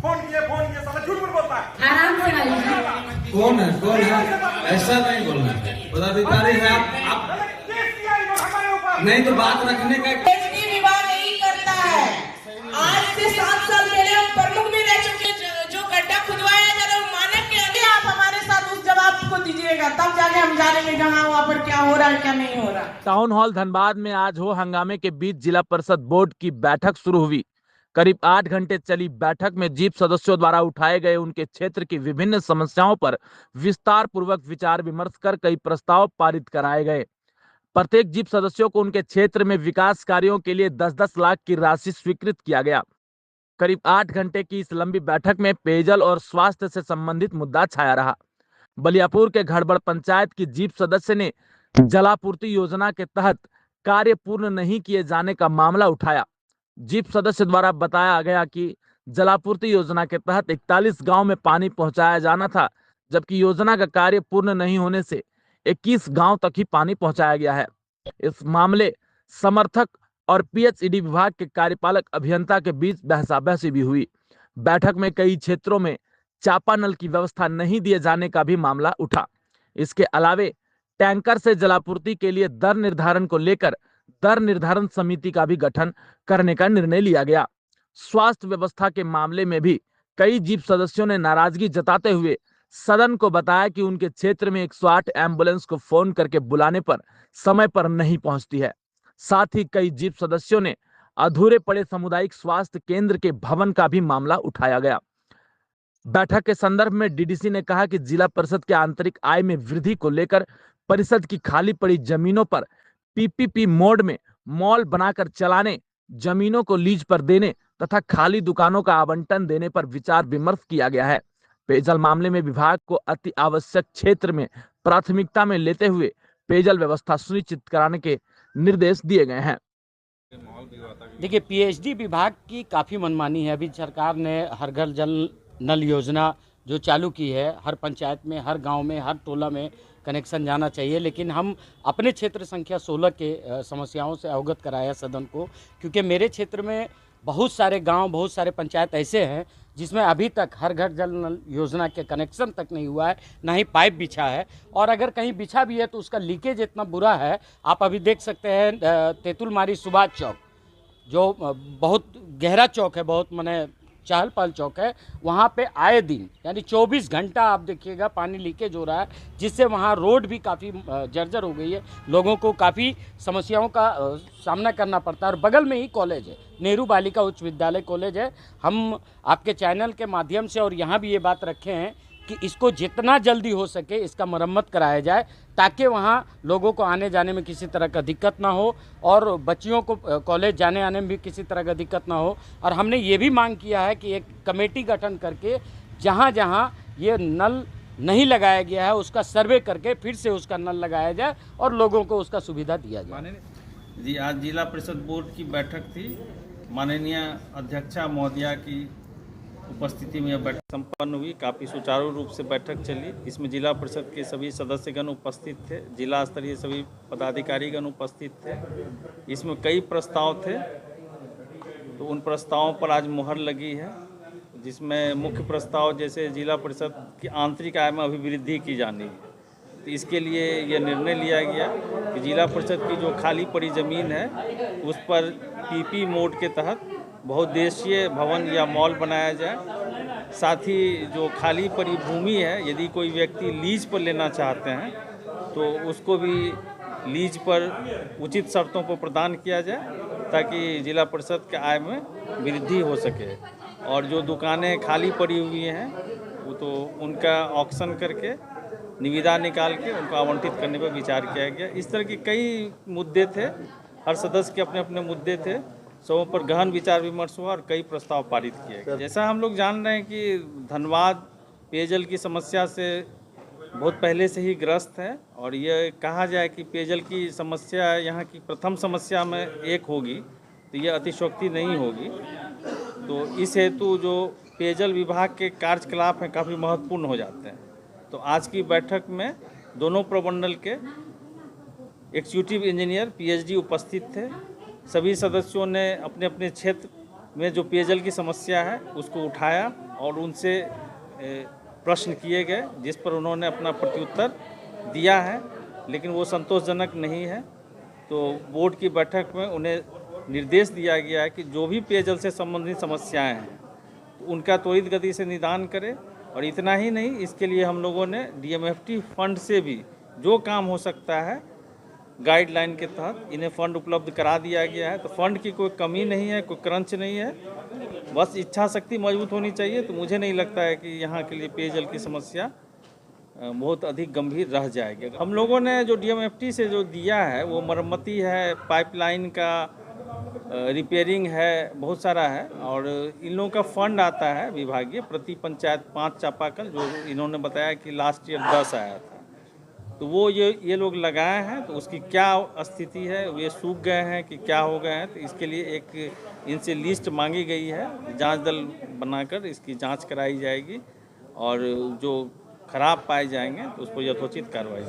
Phone किए साला झूठ मूठ बोलता है। आराम से भाई। कौन है ऐसा नहीं बोलना है, पदाधिकारी है आप केस किया इन लोग हमारे ऊपर। नहीं तो बात रखने का पीएचडी विभाग यही करता है। आज से 7 साल पहले हम प्रमुख भी रह चुके, जो गड्ढा खुदवाया जा रहा है मानक के आगे आप हमारे साथ उस जवाब को दीजिएगा, तब जाके हम जानेंगे कहाँ वहाँ पर क्या हो रहा है क्या नहीं हो रहा। टाउन हॉल धनबाद में आज हो हंगामे के बीच जिला परिषद बोर्ड की बैठक शुरू हुई। करीब 8 घंटे चली बैठक में जीप सदस्यों द्वारा उठाए गए उनके क्षेत्र की विभिन्न समस्याओं पर विस्तार पूर्वक विचार विमर्श कर कई प्रस्ताव पारित कराए गए। प्रत्येक जीप सदस्यों को उनके क्षेत्र में विकास कार्यों के लिए 10-10 लाख की राशि स्वीकृत किया गया। करीब 8 घंटे की इस लंबी बैठक में पेयजल और स्वास्थ्य से संबंधित मुद्दा छाया रहा। बलियापुर के घड़बड़ पंचायत की जीप सदस्य ने जलापूर्ति योजना के तहत कार्य पूर्ण नहीं किए जाने का मामला उठाया। जीप सदस्य द्वारा बताया गया कि जलापूर्ति योजना के तहत 41 गांव में पानी पहुंचाया जाना था, जबकि योजना का कार्य पूर्ण नहीं होने से 21 गांव तक ही पानी पहुंचाया गया है। इस मामले समर्थक और पीएचईडी विभाग के कार्यपालक अभियंता के बीच बहसाबहसी भी हुई। बैठक में कई क्षेत्रों में चापानल की व्यवस्था नहीं दिए जाने का भी मामला उठा। इसके अलावे टैंकर से जलापूर्ति के लिए दर निर्धारण को लेकर दर निर्धारण समिति का भी गठन करने का निर्णय लिया गया। स्वास्थ्य व्यवस्था के मामले में भी कई जीप सदस्यों ने नाराजगी जताते हुए सदन को बताया कि उनके क्षेत्र में 108 एम्बुलेंस को फोन करके बुलाने पर समय पर नहीं पहुंचती है। साथ ही कई जीप सदस्यों ने अधूरे पड़े सामुदायिक स्वास्थ्य केंद्र के भवन का भी मामला उठाया गया। बैठक के संदर्भ में डीडीसी ने कहा कि जिला परिषद के आंतरिक आय में वृद्धि को लेकर परिषद की खाली पड़ी जमीनों पर पीपीपी मोड में मॉल बनाकर चलाने, जमीनों को लीज पर देने तथा खाली दुकानों का आवंटन देने पर विचार विमर्श किया गया है। पेयजल मामले में विभाग को अति आवश्यक क्षेत्र में प्राथमिकता में लेते हुए पेयजल व्यवस्था सुनिश्चित कराने के निर्देश दिए गए हैं। देखिए, पीएचडी विभाग की काफ़ी मनमानी है। अभी सरकार ने हर घर जल नल योजना जो चालू की है, हर पंचायत में, हर गांव में, हर टोला में कनेक्शन जाना चाहिए, लेकिन हम अपने क्षेत्र संख्या 16 के समस्याओं से अवगत कराया सदन को, क्योंकि मेरे क्षेत्र में बहुत सारे गांव, बहुत सारे पंचायत ऐसे हैं जिसमें अभी तक हर घर जल नल योजना के कनेक्शन तक नहीं हुआ है, ना ही पाइप बिछा है, और अगर कहीं बिछा भी है तो उसका लीकेज इतना बुरा है। आप अभी देख सकते हैं तेतुलमारी सुभाष चौक, जो बहुत गहरा चौक है, बहुत माने चहल पहल चौक है, वहाँ पे आए दिन यानी 24 घंटा आप देखिएगा पानी लीकेज हो रहा है, जिससे वहाँ रोड भी काफ़ी जर्जर हो गई है। लोगों को काफ़ी समस्याओं का सामना करना पड़ता है। और बगल में ही कॉलेज है, नेहरू बालिका उच्च विद्यालय कॉलेज है। हम आपके चैनल के माध्यम से और यहाँ भी ये बात रखे हैं कि इसको जितना जल्दी हो सके इसका मरम्मत कराया जाए, ताकि वहाँ लोगों को आने जाने में किसी तरह का दिक्कत ना हो और बच्चियों को कॉलेज जाने आने में भी किसी तरह का दिक्कत ना हो। और हमने ये भी मांग किया है कि एक कमेटी गठन करके जहाँ जहाँ ये नल नहीं लगाया गया है उसका सर्वे करके फिर से उसका नल लगाया जाए और लोगों को उसका सुविधा दिया जाए। जी, आज जिला परिषद बोर्ड की बैठक थी। माननीय अध्यक्षा महोदया की उपस्थिति में यह बैठक संपन्न हुई। काफ़ी सुचारू रूप से बैठक चली। इसमें जिला परिषद के सभी सदस्यगण उपस्थित थे, जिला स्तरीय सभी पदाधिकारीगण उपस्थित थे। इसमें कई प्रस्ताव थे, तो उन प्रस्तावों पर आज मुहर लगी है, जिसमें मुख्य प्रस्ताव जैसे जिला परिषद की आंतरिक आय में अभिवृद्धि की जानी है। तो इसके लिए यह निर्णय लिया गया कि जिला परिषद की जो खाली पड़ी ज़मीन है उस पर पीपी मोड के तहत बहुउद्देशीय भवन या मॉल बनाया जाए। साथ ही जो खाली पड़ी भूमि है, यदि कोई व्यक्ति लीज पर लेना चाहते हैं तो उसको भी लीज पर उचित शर्तों को प्रदान किया जाए, ताकि जिला परिषद के आय में वृद्धि हो सके। और जो दुकानें खाली पड़ी हुई हैं वो तो उनका ऑक्शन करके निविदा निकाल के उनको आवंटित करने पर विचार किया गया। इस तरह के कई मुद्दे थे, हर सदस्य के अपने अपने मुद्दे थे, सबों पर गहन विचार विमर्श हुआ और कई प्रस्ताव पारित किए गए। जैसा हम लोग जान रहे हैं कि धनबाद पेयजल की समस्या से बहुत पहले से ही ग्रस्त है, और यह कहा जाए कि पेयजल की समस्या यहाँ की प्रथम समस्या में एक होगी तो यह अतिशयोक्ति नहीं होगी। तो इस हेतु जो पेयजल विभाग के कार्यकलाप हैं काफ़ी महत्वपूर्ण हो जाते हैं। तो आज की बैठक में दोनों प्रमंडल के एग्जीक्यूटिव इंजीनियर पीएचडी उपस्थित थे। सभी सदस्यों ने अपने अपने क्षेत्र में जो पेयजल की समस्या है उसको उठाया और उनसे प्रश्न किए गए, जिस पर उन्होंने अपना प्रत्युत्तर दिया है, लेकिन वो संतोषजनक नहीं है। तो बोर्ड की बैठक में उन्हें निर्देश दिया गया है कि जो भी पेयजल से संबंधित समस्याएं हैं उनका त्वरित गति से निदान करें। और इतना ही नहीं, इसके लिए हम लोगों ने डीएमएफटी फंड से भी जो काम हो सकता है गाइडलाइन के तहत इन्हें फंड उपलब्ध करा दिया गया है। तो फंड की कोई कमी नहीं है, कोई क्रंच नहीं है, बस इच्छा शक्ति मजबूत होनी चाहिए। तो मुझे नहीं लगता है कि यहाँ के लिए पेयजल की समस्या बहुत अधिक गंभीर रह जाएगी। हम लोगों ने जो डीएमएफटी से जो दिया है वो मरम्मती है, पाइपलाइन का रिपेयरिंग है, बहुत सारा है। और इन लोगों का फंड आता है विभागीय, प्रति पंचायत 5 चापाकल, जो इन्होंने बताया कि लास्ट ईयर 10 आया था। तो वो ये लोग लगाए हैं। तो उसकी क्या स्थिति है, वे सूख गए हैं कि क्या हो गए हैं, तो इसके लिए एक इनसे लिस्ट मांगी गई है, जांच दल बनाकर इसकी जांच कराई जाएगी और जो खराब पाए जाएंगे तो उस पर यथोचित कार्रवाई